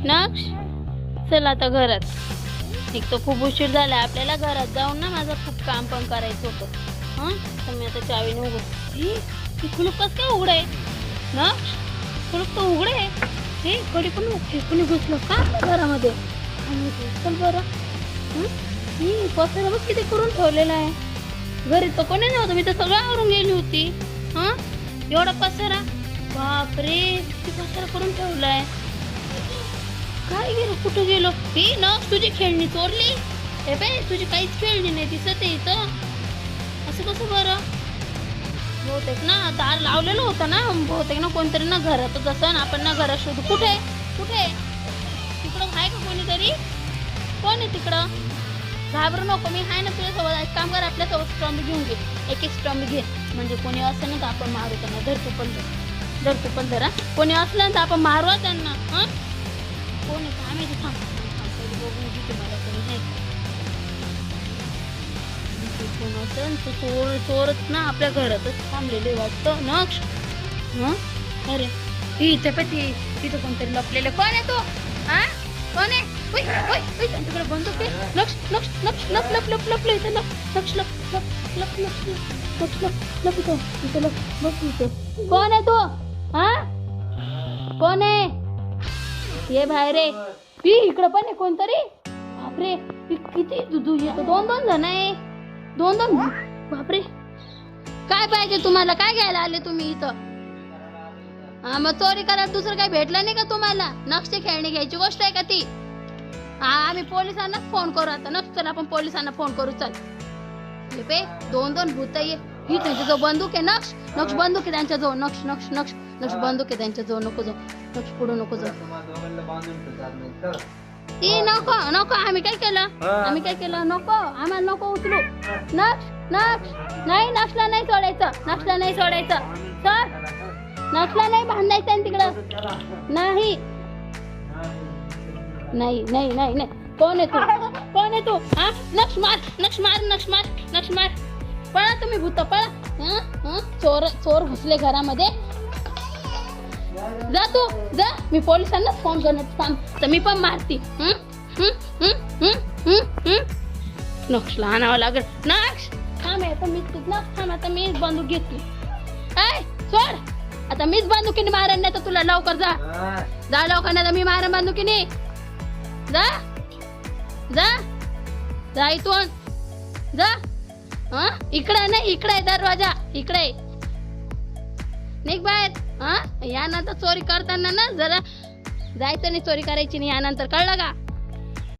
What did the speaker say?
नक्ष चल आता घरात. एक तर खूप उशीर झाला आपल्याला. घरात जाऊन ना माझं खूप काम पण करायचं होतं. हां तर मी आता चावीने उघड. ही कुलूप कसं काय उघड आहे? नक्ष कुलूप तर उघड आहे. हे कधी पण कोणी घुसलं का आपल्या घरामध्ये? चल बरं. ही पसारा बघ किती करून ठेवलेला आहे. घरी तर कोणी नव्हतं. मी तर सगळं आवरून गेली होती. हां एवढा पसारा. बापरे किती पसारा करून ठेवलाय. काय गेलो कुठं गेलो? ही नक्ष तुझी खेळणी चोरली. हे बाई तुझी काहीच खेळणी नाही दिसत आहे इथं. असं कसं बरं? बहुतेक ना दार लावलेलं होतं ना. बहुतेक ना कोणतरी ना घरातच असं. आपण ना घरात शोधू. कुठे कुठे तिकडं आहे का कोणीतरी? कोण आहे तिकडं? घाबरू नको मी आहे ना तुझ्यासोबत. एक काम कर आपल्यासोबत स्ट्रॉम्बी घेऊन घे. एक स्ट्रॉम्बी घे. म्हणजे कोणी असेल ना तर आपण मारू त्यांना. धर तू पण धर. कोणी असलं ना तर आपण मारू त्यांना. हां कोण आहे काय माहिती. थांब बघून घेते मला कोणी नाही. कोण असेल तर चोरच ना आपल्या घरातच थांबलेले वाटतं. नक्ष अरे इथे पण तिथं कोणतरी लपलेलं. कोण आहे तो? हा कोण आहे? त्यांच्याकडे बंदूक आहे. नक्ष नक्ष नक्ष लप लप लप लप इथं लप. नक्ष लप लप लप लप लप लप लप इथं लप बस इथं. कोण आहे तो? हा कोण आहे? ये बाहेर रे. इकडं पण आहे कोणतरी. बापरे किती येतो. दोन जण आहे. दोन बापरे. काय पाहिजे तुम्हाला? काय घ्यायला आले तुम्ही इथं? हा मग चोरी करायला दुसरं काही भेटलं नाही का तुम्हाला? नक्षची खेळणी घ्यायची गोष्ट आहे का ती? हा आम्ही पोलिसांनाच फोन करू आता. नक्ष चल आपण पोलिसांना फोन करू. चल पे दोन भूत ये. ही त्यांच्याजवळ बंदूक आहे. नक्ष बंदूक आहे त्यांच्याजवळ. नक्ष बंदूक आहे त्यांच्याजवळ. नको जाऊ नक्ष पुढे नको जाऊ. ती नको आम्ही काय केलं नको आम्हाला नको उचलू. नक्ष नाही नक्षला नाही सोडायचं. सर नक्षला नाही बांधायचं तिकडं. नाही कोण आहे तू? हा नक्ष मार. पळा तुम्ही भूत पळा. चोर घुसले घरामध्ये. जा मी पोलिसांना फोन करण्याचं काम तर मी पण मारती. नक्षला आणावं लागेल. नक्ष थांब आता मीच बंदूक घेतली. सोड आता मीच बंदुकीने मारेन. नाही तर तुला लवकर जा लवकर. नाही तर मी मारेन बंदुकीने. जा इथून जा. इकडे नाही इकडे दरवाजा इकडे. निघ बाहेर. यानंतर चोरी करताना ना जरा जायचं नाही. चोरी करायची नाही यानंतर. कळलं का?